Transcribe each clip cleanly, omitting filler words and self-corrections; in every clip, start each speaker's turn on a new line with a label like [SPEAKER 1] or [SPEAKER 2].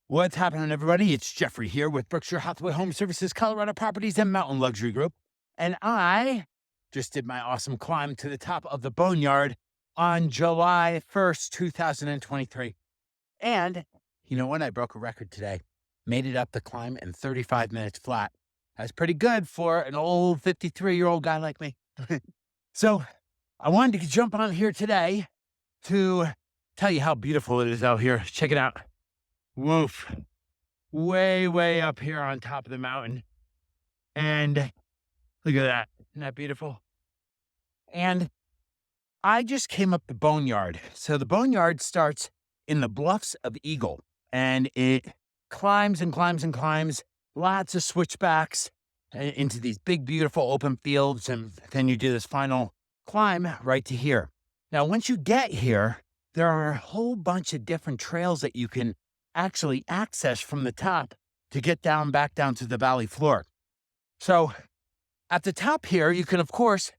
[SPEAKER 1] What's happening, everybody? It's Jeffrey here with Berkshire Hathaway Home Services, Colorado Properties, and Mountain Luxury Group. And I just did my awesome climb to the top of the Boneyard on July 1st, 2023. And you know what? I broke a record today. Made it up the climb in 35 minutes flat. That's pretty good for an old 53-year-old guy like me. So I wanted to jump on here today to tell you how beautiful it is out here. Check it out. Woof. Way, way up here on top of the mountain. And look at that. Isn't that beautiful? And I just came up the Boneyard. So the Boneyard starts in the bluffs of Eagle, and it climbs and climbs and climbs, lots of switchbacks into these big, beautiful open fields. And then you do this final climb right to here. Now, once you get here, there are a whole bunch of different trails that you can actually access from the top to get back down to the valley floor. So at the top here, you can, of course,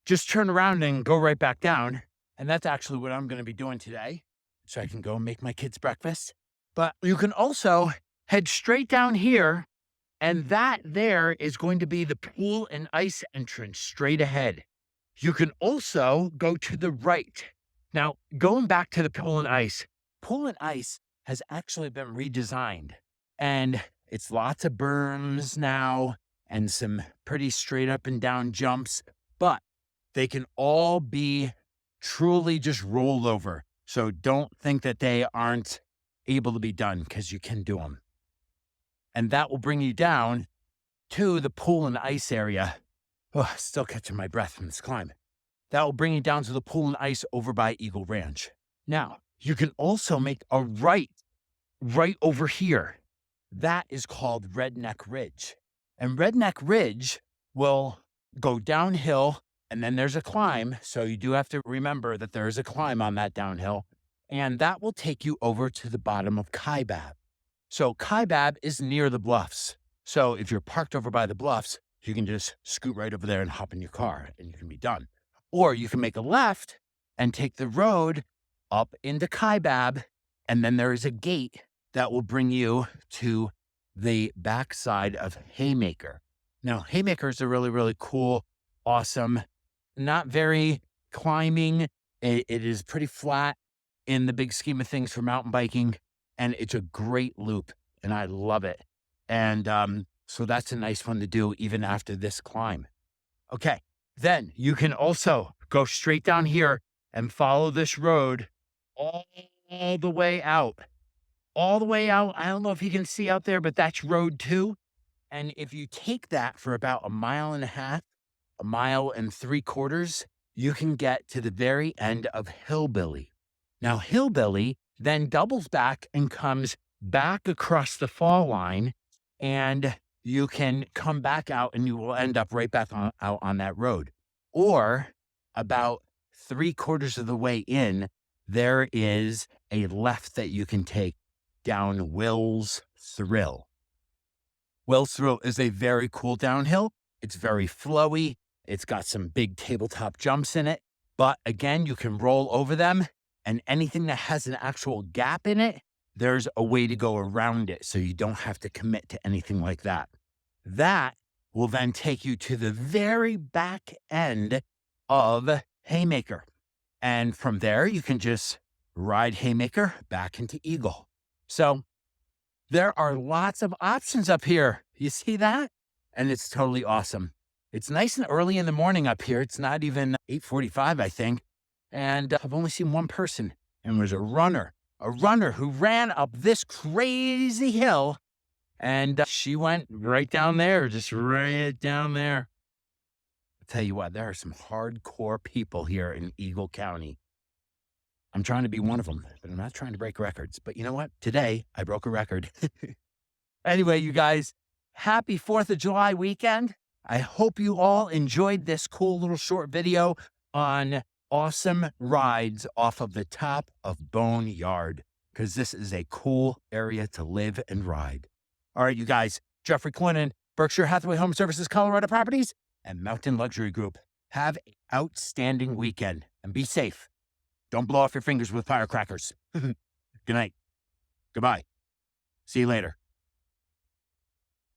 [SPEAKER 1] just turn around and go right back down. And that's actually what I'm going to be doing today. So I can go make my kids breakfast. But you can also head straight down here. And that there is going to be the pool and ice entrance straight ahead. You can also go to the right. Now, going back to the pool and ice has actually been redesigned, and it's lots of berms now and some pretty straight up and down jumps, but they can all be truly just rolled over. So don't think that they aren't able to be done, because you can do them. And that will bring you down to the pool and ice area. Oh, still catching my breath from this climb. That will bring you down to the pool and ice over by Eagle Ranch. Now, you can also make a right over here. That is called Redneck Ridge. And Redneck Ridge will go downhill, and then there's a climb. So you do have to remember that there is a climb on that downhill. And that will take you over to the bottom of Kaibab. So Kaibab is near the bluffs. So if you're parked over by the bluffs, you can just scoot right over there and hop in your car, and you can be done. Or you can make a left and take the road up into Kaibab, and then there is a gate that will bring you to the backside of Haymaker. Now, Haymaker is a really, really cool, awesome, not very climbing. It is pretty flat in the big scheme of things for mountain biking, and it's a great loop, and I love it. And so that's a nice one to do even after this climb. Okay, then you can also go straight down here and follow this road all the way out. All the way out. I don't know if you can see out there, but that's road 2. And if you take that for about 1.5 miles, 1.75 miles, you can get to the very end of Hillbilly. Now, Hillbilly then doubles back and comes back across the fall line, and you can come back out and you will end up right back out on that road. Or about 3/4 of the way in, there is a left that you can take down Will's Thrill. Will's Thrill is a very cool downhill. It's very flowy. It's got some big tabletop jumps in it. But again, you can roll over them, and anything that has an actual gap in it, there's a way to go around it, so you don't have to commit to anything like that. That will then take you to the very back end of Haymaker. And from there, you can just ride Haymaker back into Eagle. So there are lots of options up here. You see that? And it's totally awesome. It's nice and early in the morning up here. It's not even 8:45, I think. And I've only seen one person, and it was a runner who ran up this crazy hill, and she went right down there, just right down there. I'll tell you what, there are some hardcore people here in Eagle County. I'm trying to be one of them, but I'm not trying to break records. But you know what? Today, I broke a record. Anyway, you guys, happy 4th of July weekend. I hope you all enjoyed this cool little short video on awesome rides off of the top of Boneyard, because this is a cool area to live and ride. All right, you guys, Jeffrey Clinton, Berkshire Hathaway Home Services, Colorado Properties, and Mountain Luxury Group. Have an outstanding weekend and be safe. Don't blow off your fingers with firecrackers. Good night. Goodbye. See you later.